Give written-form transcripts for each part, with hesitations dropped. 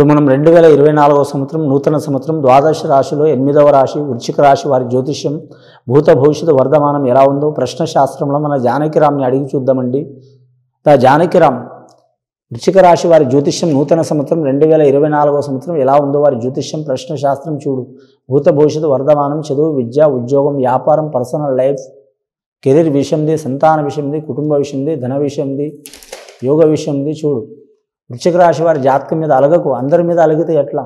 ఇప్పుడు మనం 2024వ సంవత్సరం నూతన సంవత్సరం ద్వాదశ రాశిలో 8వ రాశి వృశ్చిక రాశి వారి జ్యోతిష్యం భూత భవిష్యత్తు వర్ధమానం ఎలా ఉందో ప్రశ్న శాస్త్రంలో మన జానకిరామ్ని అడిగి చూద్దామండి. జానకిరామ్ వృశ్చిక రాశి వారి జ్యోతిష్యం నూతన సంవత్సరం 2024వ సంవత్సరం ఎలా ఉందో వారి జ్యోతిష్యం ప్రశ్న శాస్త్రం చూడు. భూత భవిష్యత్తు వర్ధమానం, చదువు, విద్య, ఉద్యోగం, వ్యాపారం, పర్సనల్ లైఫ్, కెరీర్ విషయంది, సంతాన విషయంది, కుటుంబ విషయంది, ధన విషయంది, యోగ విషయంది చూడు. వృశ్చిక రాశి వారి జాతకం మీద అలగకు, అందరి మీద అలిగితే ఎట్లా?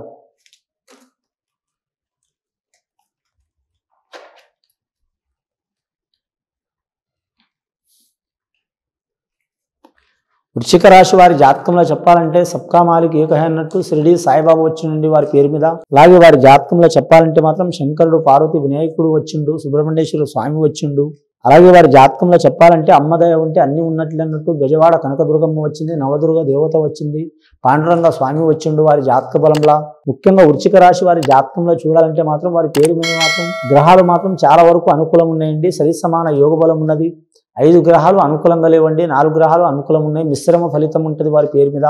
వృశ్చిక రాశి వారి జాతకంలో చెప్పాలంటే సబ్కా మాలిక్ ఏక హై అన్నట్టు షిరిడి సాయిబాబా వచ్చిండి వారి పేరు మీద. అలాగే వారి జాతకంలో చెప్పాలంటే మాత్రం శంకరుడు, పార్వతి, వినాయకుడు వచ్చిండు, సుబ్రహ్మణ్యేశ్వర స్వామి వచ్చిండు. అలాగే వారి జాతకంలో చెప్పాలంటే అమ్మదయ ఉంటే అన్నీ ఉన్నట్లు అన్నట్టు బెజవాడ కనకదుర్గమ్మ వచ్చింది, నవదుర్గ దేవత వచ్చింది, పాండురంగ స్వామి వచ్చిండు వారి జాతక బలంలా. ముఖ్యంగా వృశ్చిక రాశి వారి జాతకంలో చూడాలంటే మాత్రం వారి పేరు మీద మాత్రం గ్రహాలు మాత్రం చాలా వరకు అనుకూలం ఉన్నాయండి. సరి సమాన యోగ బలం ఉన్నది. 5 గ్రహాలు అనుకూలంగా లేవండి, 4 గ్రహాలు అనుకూలం ఉన్నాయి. మిశ్రమ ఫలితం ఉంటుంది వారి పేరు మీద.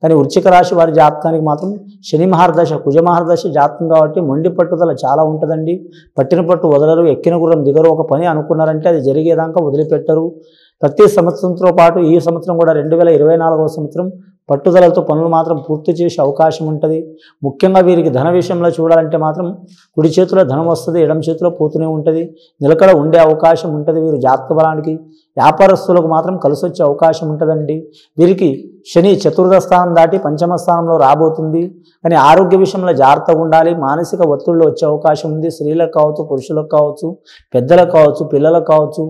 కానీ వృశ్చిక రాశి వారి జాతకానికి మాత్రం శని మహర్దశ, కుజ మహర్దశ జాతకం కాబట్టి మొండి పట్టుదల చాలా ఉంటుందండి. పట్టిన పట్టు వదలరు, ఎక్కిన గుర్రం దిగరు. ఒక పని అనుకున్నారంటే అది జరిగేదాకా వదిలిపెట్టరు. ప్రతి సంవత్సరంతో పాటు ఈ సంవత్సరం కూడా 2024వ సంవత్సరం పట్టుదలతో పనులు మాత్రం పూర్తి చేసే అవకాశం ఉంటుంది. ముఖ్యంగా వీరికి ధన విషయంలో చూడాలంటే మాత్రం కుడి చేతిలో ధనం వస్తుంది, ఎడమ చేతిలో పోతూనే ఉంటుంది. నిలకడ ఉండే అవకాశం ఉంటుంది వీరి జాతక బలానికి. వ్యాపారస్తులకు మాత్రం కలిసి వచ్చే అవకాశం ఉంటుందండి. వీరికి శని చతుర్థ స్థానం దాటి పంచమ స్థానంలో రాబోతుంది. కానీ ఆరోగ్య విషయంలో జాగ్రత్తగా ఉండాలి. మానసిక ఒత్తిళ్ళు వచ్చే అవకాశం ఉంది. స్త్రీలకు కావచ్చు, పురుషులకు కావచ్చు, పెద్దలకు కావచ్చు, పిల్లలకు కావచ్చు.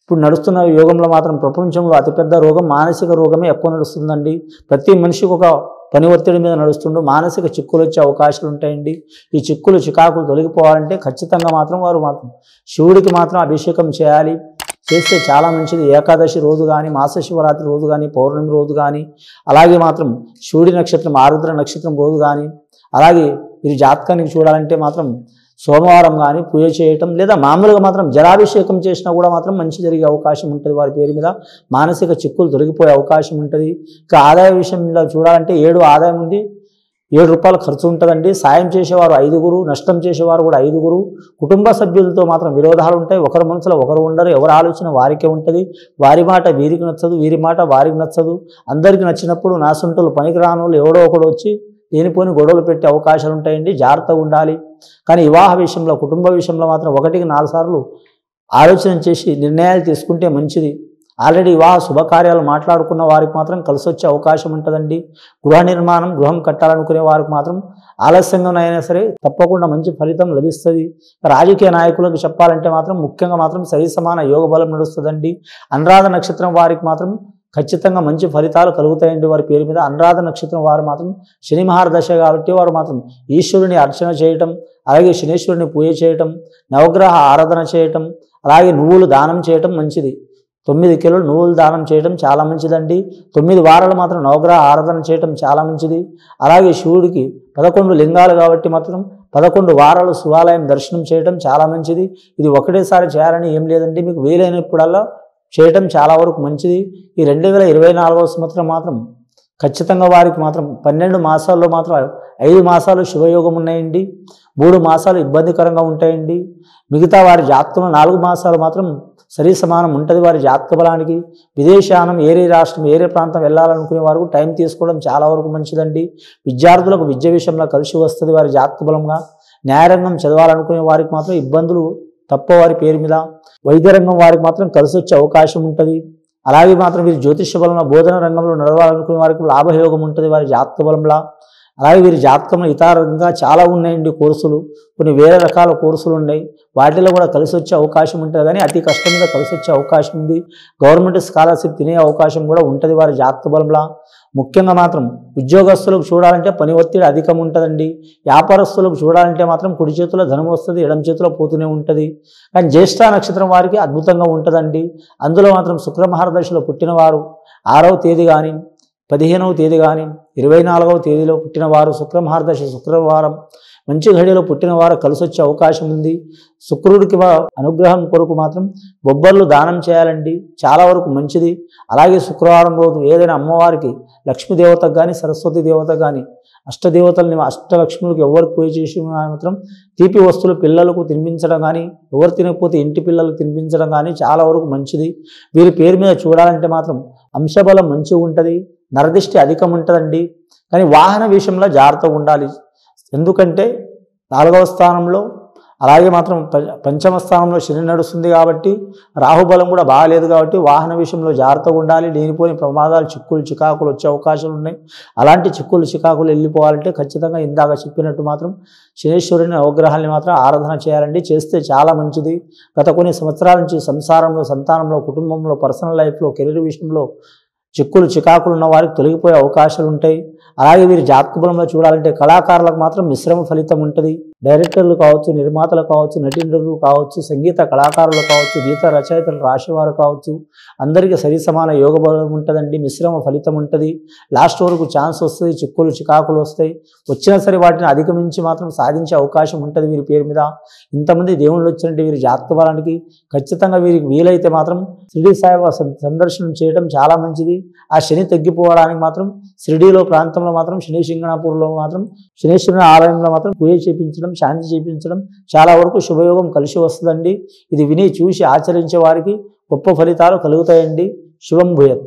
ఇప్పుడు నడుస్తున్న యోగంలో మాత్రం ప్రపంచంలో అతిపెద్ద రోగం మానసిక రోగమే ఎక్కువ నడుస్తుందండి. ప్రతి మనిషికి ఒక పని ఒత్తిడి మీద నడుస్తుండో మానసిక చిక్కులు వచ్చే అవకాశాలు ఉంటాయండి. ఈ చిక్కులు చికాకులు తొలగిపోవాలంటే ఖచ్చితంగా మాత్రం వారు మాత్రం శివుడికి మాత్రం అభిషేకం చేయాలి. చేస్తే చాలా మంచిది. ఏకాదశి రోజు కానీ, మాస శివరాత్రి రోజు కానీ, పౌర్ణమి రోజు కానీ, అలాగే మాత్రం శివుడి నక్షత్రం ఆరుద్ర నక్షత్రం రోజు కానీ, అలాగే వీరి జాతకానికి చూడాలంటే మాత్రం సోమవారం కానీ పూజ చేయటం, లేదా మామూలుగా మాత్రం జలాభిషేకం చేసినా కూడా మాత్రం మంచి జరిగే అవకాశం ఉంటుంది వారి పేరు మీద. మానసిక చిక్కులు తొలగిపోయే అవకాశం ఉంటుంది. ఇక ఆదాయ విషయంలో చూడాలంటే 7 ఆదాయం ఉంది, 7 రూపాయలు ఖర్చు ఉంటుందండి. సాయం చేసేవారు 5, నష్టం చేసేవారు కూడా 5. కుటుంబ సభ్యులతో మాత్రం విరోధాలు ఉంటాయి. ఒకరి మనసులో ఒకరు ఉండరు. ఎవరి ఆలోచన వారికే ఉంటుంది. వారి మాట వీరికి నచ్చదు, వీరి మాట వారికి నచ్చదు. అందరికీ నచ్చినప్పుడు నా సొంటలు పనికి రాని వాళ్ళు ఎవడో ఒకడు వచ్చి లేనిపోని గొడవలు పెట్టే అవకాశాలు ఉంటాయండి. జాగ్రత్తగా ఉండాలి. కానీ వివాహ విషయంలో, కుటుంబ విషయంలో మాత్రం 1కి 4 సార్లు ఆలోచన చేసి నిర్ణయాలు తీసుకుంటే మంచిది. ఆల్రెడీ వివాహ శుభకార్యాలు మాట్లాడుకున్న వారికి మాత్రం కలిసి వచ్చే అవకాశం ఉంటుందండి. గృహ నిర్మాణం, గృహం కట్టాలనుకునే వారికి మాత్రం ఆలస్యంగానైనా సరే తప్పకుండా మంచి ఫలితం లభిస్తుంది. రాజకీయ నాయకులకు చెప్పాలంటే మాత్రం ముఖ్యంగా మాత్రం సరి సమాన యోగ బలం నడుస్తుందండి. అనురాధ నక్షత్రం వారికి మాత్రం ఖచ్చితంగా మంచి ఫలితాలు కలుగుతాయండి వారి పేరు మీద. అనురాధ నక్షత్రం వారు మాత్రం శని మహర్దశ కాబట్టి వారు మాత్రం ఈశ్వరుని అర్చన చేయటం, అలాగే శనీశ్వరుని పూజ చేయటం, నవగ్రహ ఆరాధన చేయటం, అలాగే నువ్వులు దానం చేయటం మంచిది. 9 కిలోలు నువ్వులు దానం చేయడం చాలా మంచిదండి. 9 వారాలు మాత్రం నవగ్రహ ఆరాధన చేయటం చాలా మంచిది. అలాగే శివుడికి 11 లింగాలు కాబట్టి మాత్రం 11 వారాలు శివాలయం దర్శనం చేయడం చాలా మంచిది. ఇది ఒకటేసారి చేయాలని ఏం లేదండి, మీకు వీలైనప్పుడల్లా చేయటం చాలా వరకు మంచిది. ఈ 2024వ సంవత్సరం మాత్రం ఖచ్చితంగా వారికి మాత్రం 12 మాసాల్లో మాత్రం 5 మాసాలు శుభయోగం ఉన్నాయండి. 3 మాసాలు ఇబ్బందికరంగా ఉంటాయండి. మిగతా వారి జాతకంలో 4 మాసాలు మాత్రం సరి సమానం ఉంటుంది వారి జాతక బలానికి. విదేశానం, ఏరే రాష్ట్రం, ఏరే ప్రాంతం వెళ్ళాలనుకునే వారు టైం తీసుకోవడం చాలా వరకు మంచిదండి. విద్యార్థులకు విద్య విషయంలో కలిసి వస్తుంది వారి జాతక బలంగా. న్యాయరంగం చదవాలనుకునే వారికి మాత్రం ఇబ్బందులు తప్ప వారి పేరు మీద. వైద్య రంగం వారికి మాత్రం కలిసి వచ్చే అవకాశం ఉంటుంది. అలాగే మాత్రం వీరి జ్యోతిష్య బలంలో బోధన రంగంలో నడవాలనుకునే వారికి లాభయోగం ఉంటుంది వారి జాతక బలంలో. అలాగే వీరి జాతకంలో ఇతరంగా చాలా ఉన్నాయండి కోర్సులు, కొన్ని వేరే రకాల కోర్సులు ఉన్నాయి. వాటిలో కూడా కలిసి వచ్చే అవకాశం ఉంటుంది. కానీ అతి కష్టంగా కలిసి వచ్చే అవకాశం ఉంది. గవర్నమెంట్ స్కాలర్షిప్ తినే అవకాశం కూడా ఉంటుంది వారి జాతక బలంలో. ముఖ్యంగా మాత్రం ఉద్యోగస్తులకు చూడాలంటే పని ఒత్తిడి అధికం ఉంటుందండి. వ్యాపారస్తులకు చూడాలంటే మాత్రం కుడి చేతిలో ధనం వస్తుంది, ఎడమ చేతిలో పోతూనే ఉంటుంది. కానీ జ్యేష్ఠ నక్షత్రం వారికి అద్భుతంగా ఉంటుందండి. అందులో మాత్రం శుక్ర మహర్దశలో పుట్టిన వారు 6వ తేదీ కానీ, 15వ తేదీ కానీ, 24వ తేదీలో పుట్టిన వారు శుక్ర మహర్దశ శుక్రవారం మంచి ఘడియలో పుట్టిన వారు కలిసి వచ్చే అవకాశం ఉంది. శుక్రుడికి అనుగ్రహం కొరకు మాత్రం బొబ్బర్లు దానం చేయాలండి, చాలా వరకు మంచిది. అలాగే శుక్రవారం రోజు ఏదైనా అమ్మవారికి లక్ష్మీదేవతకు కానీ సరస్వతి దేవతకు కానీ అష్టదేవతల్ని అష్టలక్ష్ములకు ఎవరికి పూజ చేసి మాత్రం తీపి వస్తువులు పిల్లలకు తినిపించడం కానీ, ఎవరు తినకపోతే ఇంటి పిల్లలకు తినిపించడం కానీ చాలా వరకు మంచిది. వీరి పేరు మీద చూడాలంటే మాత్రం అంశబలం మంచిగా ఉంటుంది, నరదిష్టి అధికం ఉంటుందండి. కానీ వాహన విషయంలో జాగ్రత్తగా ఉండాలి. ఎందుకంటే 4వ స్థానంలో అలాగే మాత్రం పంచమ స్థానంలో శని నడుస్తుంది కాబట్టి రాహుబలం కూడా బాగాలేదు కాబట్టి వాహన విషయంలో జాగ్రత్తగా ఉండాలి. లేనిపోని ప్రమాదాలు చిక్కులు చికాకులు వచ్చే అవకాశాలు ఉన్నాయి. అలాంటి చిక్కులు చికాకులు వెళ్ళిపోవాలంటే ఖచ్చితంగా ఇందాక చెప్పినట్టు మాత్రం శనీశ్వరుని అవగ్రహాన్ని మాత్రం ఆరాధన చేయాలండి. చేస్తే చాలా మంచిది. గత కొన్ని సంవత్సరాల నుంచి సంసారంలో, సంతానంలో, కుటుంబంలో, పర్సనల్ లైఫ్లో, కెరీర్ విషయంలో చిక్కులు చికాకులు ఉన్న వారికి తొలగిపోయే అవకాశాలు ఉంటాయి. అలాగే వీరి జాతక బలంలో చూడాలంటే కళాకారులకు మాత్రం మిశ్రమ ఫలితం ఉంటుంది. డైరెక్టర్లు కావచ్చు, నిర్మాతలు కావచ్చు, నటీనటులు కావచ్చు, సంగీత కళాకారులు కావచ్చు, గీత రచయితలు రాసేవారు కావచ్చు, అందరికీ సరి సమాన యోగ బలం ఉంటుందండి. మిశ్రమ ఫలితం ఉంటుంది. లాస్ట్ వరకు ఛాన్స్ వస్తుంది, చిక్కులు చికాకులు వస్తాయి. వచ్చినా సరే వాటిని అధిగమించి మాత్రం సాధించే అవకాశం ఉంటుంది వీరి పేరు మీద. ఇంతమంది దేవుళ్ళు వచ్చినట్టు వీరి జాతక బలానికి ఖచ్చితంగా వీరికి వీలైతే మాత్రం షిరిడి సాయిబాబా సందర్శనం చేయడం చాలా మంచిది. ఆ శని తగ్గిపోవడానికి మాత్రం షిరిడీలో ప్రాంతంలో మాత్రం శని సింగణాపూర్లో మాత్రం శనీశ్వరుని ఆలయంలో మాత్రం పూజ చేయించడం, శాంతి చేయించడం చాలా వరకు శుభయోగం కలిసి వస్తుందండి. ఇది విని చూసి ఆచరించే వారికి గొప్ప ఫలితాలు కలుగుతాయండి. శుభం భూయత్.